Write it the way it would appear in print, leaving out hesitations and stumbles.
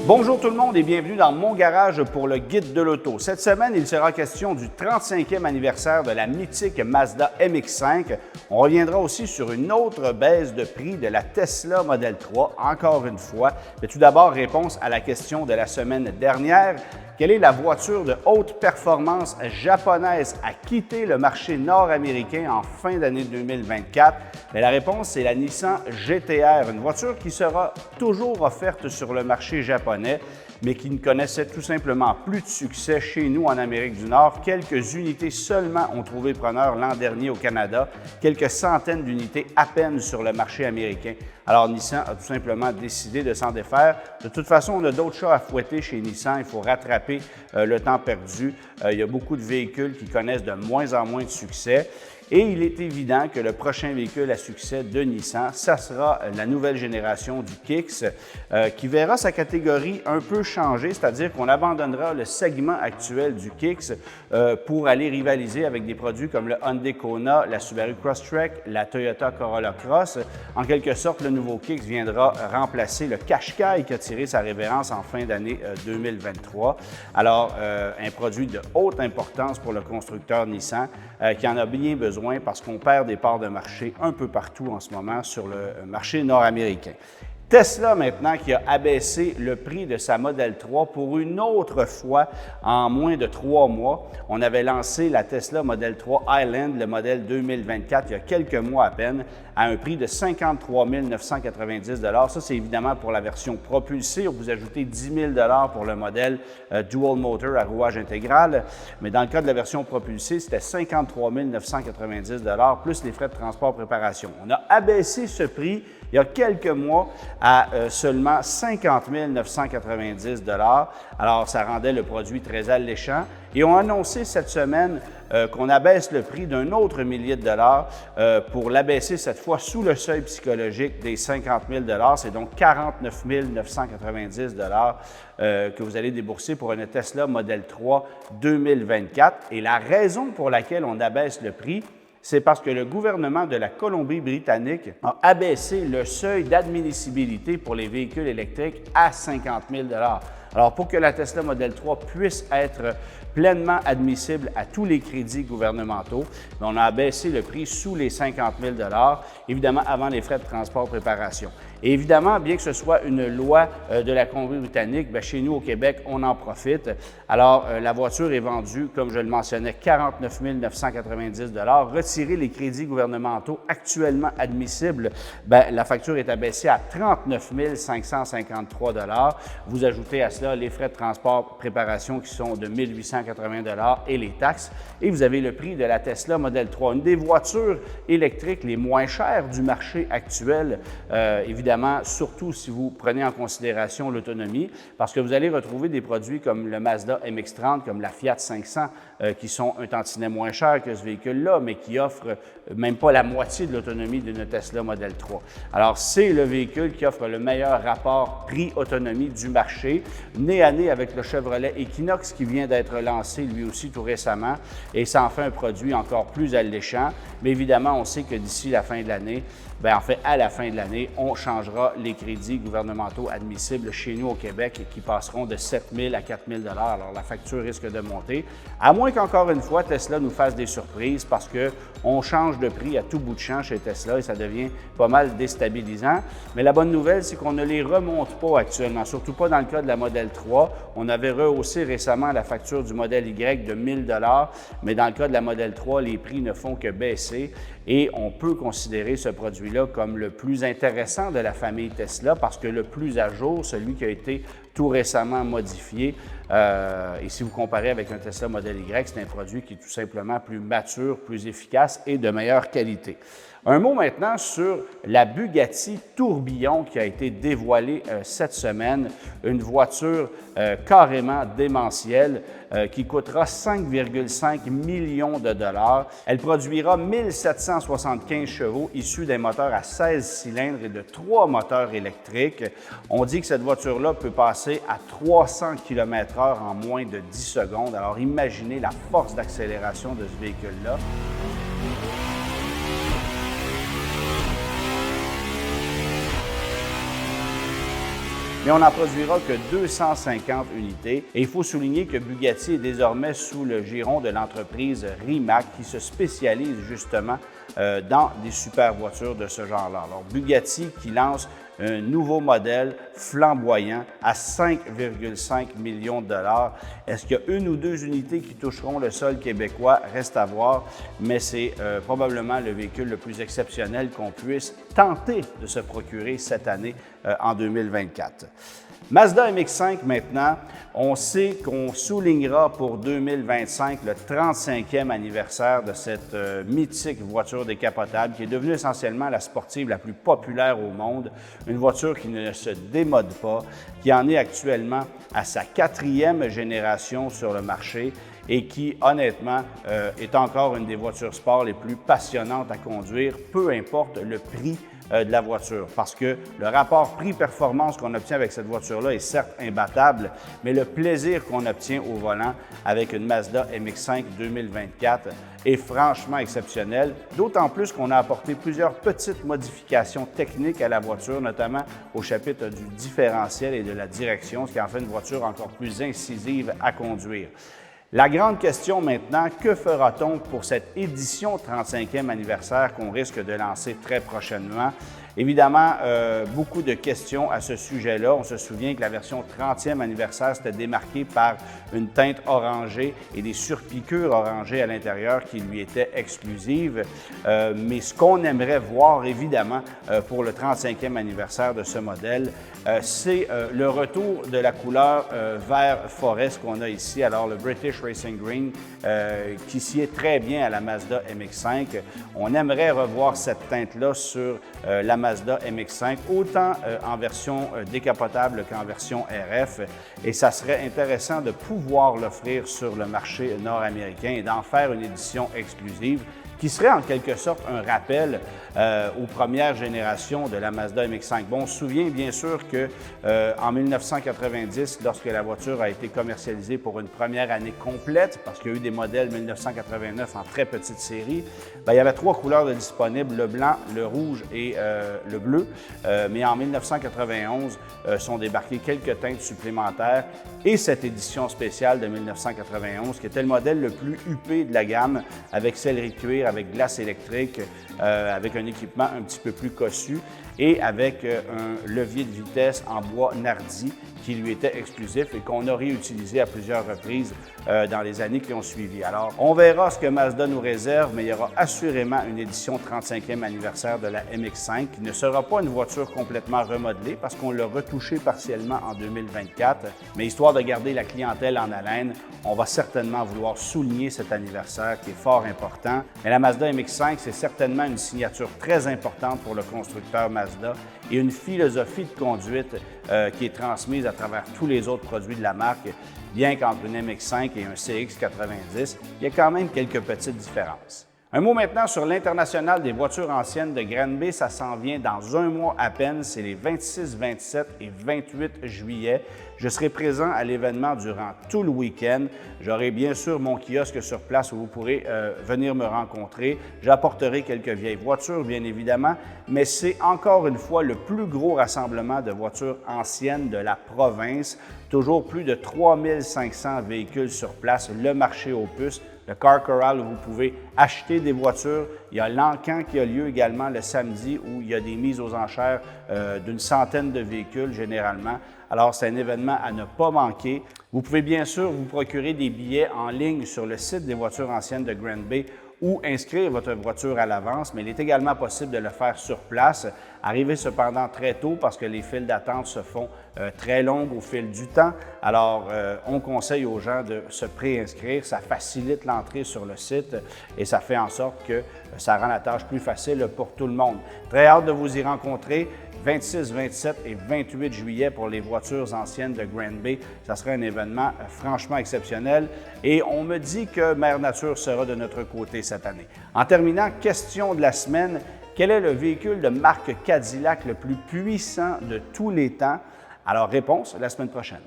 Bonjour tout le monde et bienvenue dans mon garage pour le guide de l'auto. Cette semaine, il sera question du 35e anniversaire de la mythique Mazda MX-5. On reviendra aussi sur une autre baisse de prix de la Tesla Model 3, encore une fois. Mais tout d'abord, réponse à la question de la semaine dernière. Quelle est la voiture de haute performance japonaise à quitter le marché nord-américain en fin d'année 2024? Bien, la réponse, c'est la Nissan GT-R, une voiture qui sera toujours offerte sur le marché japonais, mais qui ne connaissait tout simplement plus de succès chez nous en Amérique du Nord. Quelques unités seulement ont trouvé preneur l'an dernier au Canada, quelques centaines d'unités à peine sur le marché américain. Alors Nissan a tout simplement décidé de s'en défaire. De toute façon, on a d'autres chats à fouetter chez Nissan. Il faut rattraper le temps perdu. Il y a beaucoup de véhicules qui connaissent de moins en moins de succès. Et il est évident que le prochain véhicule à succès de Nissan, ça sera la nouvelle génération du Kicks qui verra sa catégorie un peu changer, c'est-à-dire qu'on abandonnera le segment actuel du Kicks pour aller rivaliser avec des produits comme le Hyundai Kona, la Subaru Crosstrek, la Toyota Corolla Cross. En quelque sorte, le nouveau Kicks viendra remplacer le Qashqai qui a tiré sa révérence en fin d'année 2023. Alors, un produit de haute importance pour le constructeur Nissan qui en a bien besoin parce qu'on perd des parts de marché un peu partout en ce moment sur le marché nord-américain. Tesla, maintenant, qui a abaissé le prix de sa Model 3 pour une autre fois en moins de 3 mois. On avait lancé la Tesla Model 3 Highland, le modèle 2024, il y a quelques mois à peine, à un prix de 53 990 $. Ça, c'est évidemment pour la version propulsée. Vous ajoutez 10 000 $ pour le modèle Dual Motor à rouage intégral. Mais dans le cas de la version propulsée, c'était 53 990 $ plus les frais de transport préparation. On a abaissé ce prix il y a quelques mois à seulement 50 990 $. Alors, ça rendait le produit très alléchant. Et on a annoncé cette semaine qu'on abaisse le prix d'un autre millier de dollars pour l'abaisser cette fois sous le seuil psychologique des 50 000 $. C'est donc 49 990 $ que vous allez débourser pour une Tesla Model 3 2024. Et la raison pour laquelle on abaisse le prix, c'est parce que le gouvernement de la Colombie-Britannique a abaissé le seuil d'admissibilité pour les véhicules électriques à 50 000 $. Alors, pour que la Tesla Model 3 puisse être pleinement admissible à tous les crédits gouvernementaux, on a abaissé le prix sous les 50 000 $, évidemment avant les frais de transport préparation. Et évidemment, bien que ce soit une loi de la Colombie-Britannique, chez nous au Québec, on en profite. Alors, la voiture est vendue, comme je le mentionnais, 49 990 $. Retirer les crédits gouvernementaux actuellement admissibles, la facture est abaissée à 39 553 $. Vous ajoutez à cela les frais de transport préparation qui sont de 1 880 $ et les taxes. Et vous avez le prix de la Tesla Model 3, une des voitures électriques les moins chères du marché actuel, évidemment, surtout si vous prenez en considération l'autonomie, parce que vous allez retrouver des produits comme le Mazda MX-30, comme la Fiat 500, qui sont un tantinet moins chers que ce véhicule-là, mais qui offrent même pas la moitié de l'autonomie d'une Tesla Model 3. Alors, c'est le véhicule qui offre le meilleur rapport prix-autonomie du marché, nez à nez avec le Chevrolet Equinox qui vient d'être lancé lui aussi tout récemment, et ça en fait un produit encore plus alléchant. Mais évidemment, on sait que d'ici la fin de l'année, en fait, à la fin de l'année, on changera les crédits gouvernementaux admissibles chez nous au Québec et qui passeront de 7 000 à 4 000 $. Alors, la facture risque de monter, à moins qu'encore une fois, Tesla nous fasse des surprises parce qu'on change de prix à tout bout de champ chez Tesla et ça devient pas mal déstabilisant. Mais la bonne nouvelle, c'est qu'on ne les remonte pas actuellement, surtout pas dans le cas de la Model 3. On avait rehaussé récemment la facture du modèle Y de 1 000 $, mais dans le cas de la Model 3, les prix ne font que baisser et on peut considérer ce produit-là comme le plus intéressant de la famille Tesla parce que le plus à jour, celui qui a été tout récemment modifié. Et si vous comparez avec un Tesla Model Y, c'est un produit qui est tout simplement plus mature, plus efficace et de meilleure qualité. Un mot maintenant sur la Bugatti Tourbillon qui a été dévoilée cette semaine, une voiture carrément démentielle qui coûtera 5,5 millions de dollars. Elle produira 1775 chevaux issus d'un moteur à 16 cylindres et de 3 moteurs électriques. On dit que cette voiture-là peut passer à 300 km/h en moins de 10 secondes. Alors imaginez la force d'accélération de ce véhicule-là. mais on n'en produira que 250 unités. Et il faut souligner que Bugatti est désormais sous le giron de l'entreprise Rimac qui se spécialise justement dans des super voitures de ce genre-là. Alors, Bugatti qui lance un nouveau modèle flamboyant à 5,5 millions de dollars. Est-ce qu'il y a une ou deux unités qui toucheront le sol québécois? Reste à voir, mais c'est probablement le véhicule le plus exceptionnel qu'on puisse tenter de se procurer cette année en 2024. Mazda MX-5 maintenant, on sait qu'on soulignera pour 2025 le 35e anniversaire de cette mythique voiture décapotable qui est devenue essentiellement la sportive la plus populaire au monde, une voiture qui ne se démode pas, qui en est actuellement à sa 4e génération sur le marché et qui, honnêtement, est encore une des voitures sport les plus passionnantes à conduire, peu importe le prix de la voiture. Parce que le rapport prix-performance qu'on obtient avec cette voiture-là est certes imbattable, mais le plaisir qu'on obtient au volant avec une Mazda MX-5 2024 est franchement exceptionnel, d'autant plus qu'on a apporté plusieurs petites modifications techniques à la voiture, notamment au chapitre du différentiel et de la direction, ce qui en fait une voiture encore plus incisive à conduire. La grande question maintenant, que fera-t-on pour cette édition 35e anniversaire qu'on risque de lancer très prochainement? Évidemment, beaucoup de questions à ce sujet-là. On se souvient que la version 30e anniversaire s'était démarquée par une teinte orangée et des surpiqûres orangées à l'intérieur qui lui étaient exclusives. Mais ce qu'on aimerait voir, évidemment, pour le 35e anniversaire de ce modèle, c'est le retour de la couleur vert forest qu'on a ici. Alors, le British Racing Green, qui sied très bien à la Mazda MX-5. On aimerait revoir cette teinte-là sur la Mazda MX-5, autant en version décapotable qu'en version RF. Et ça serait intéressant de pouvoir l'offrir sur le marché nord-américain et d'en faire une édition exclusive qui serait en quelque sorte un rappel aux premières générations de la Mazda MX-5. Bon, on se souvient bien sûr qu'en 1990, lorsque la voiture a été commercialisée pour une première année complète, parce qu'il y a eu des modèles 1989 en très petite série, bien, il y avait 3 couleurs de disponibles, le blanc, le rouge et le bleu. Mais en 1991, sont débarquées quelques teintes supplémentaires et cette édition spéciale de 1991, qui était le modèle le plus huppé de la gamme, avec sellerie de cuir, avec glace électrique, avec un équipement un petit peu plus cossu et avec un levier de vitesse en bois Nardi qui lui était exclusif et qu'on a réutilisé à plusieurs reprises dans les années qui ont suivi. Alors, on verra ce que Mazda nous réserve, mais il y aura assurément une édition 35e anniversaire de la MX-5 qui ne sera pas une voiture complètement remodelée parce qu'on l'a retouchée partiellement en 2024. Mais histoire de garder la clientèle en haleine, on va certainement vouloir souligner cet anniversaire qui est fort important. Mais la Mazda MX-5, c'est certainement une signature très importante pour le constructeur Mazda et une philosophie de conduite qui est transmise à travers tous les autres produits de la marque, bien qu'entre une MX-5 et un CX-90, il y a quand même quelques petites différences. Un mot maintenant sur l'International des voitures anciennes de Granby. Ça s'en vient dans un mois à peine. C'est les 26, 27 et 28 juillet. Je serai présent à l'événement durant tout le week-end. J'aurai bien sûr mon kiosque sur place où vous pourrez venir me rencontrer. J'apporterai quelques vieilles voitures, bien évidemment, mais c'est encore une fois le plus gros rassemblement de voitures anciennes de la province. Toujours plus de 3500 véhicules sur place, le marché aux puces, le Car Corral où vous pouvez acheter des voitures. Il y a l'Encan qui a lieu également le samedi où il y a des mises aux enchères d'une centaine de véhicules généralement. Alors, c'est un événement à ne pas manquer. Vous pouvez bien sûr vous procurer des billets en ligne sur le site des voitures anciennes de Granby ou inscrire votre voiture à l'avance, mais il est également possible de le faire sur place. Arrivez cependant très tôt parce que les files d'attente se font très longues au fil du temps. Alors, on conseille aux gens de se préinscrire. Ça facilite l'entrée sur le site et ça fait en sorte que ça rend la tâche plus facile pour tout le monde. Très hâte de vous y rencontrer. 26, 27 et 28 juillet pour les voitures anciennes de Granby. Ça sera un événement franchement exceptionnel et on me dit que Mère Nature sera de notre côté cette année. En terminant, question de la semaine, quel est le véhicule de marque Cadillac le plus puissant de tous les temps? Alors, réponse la semaine prochaine.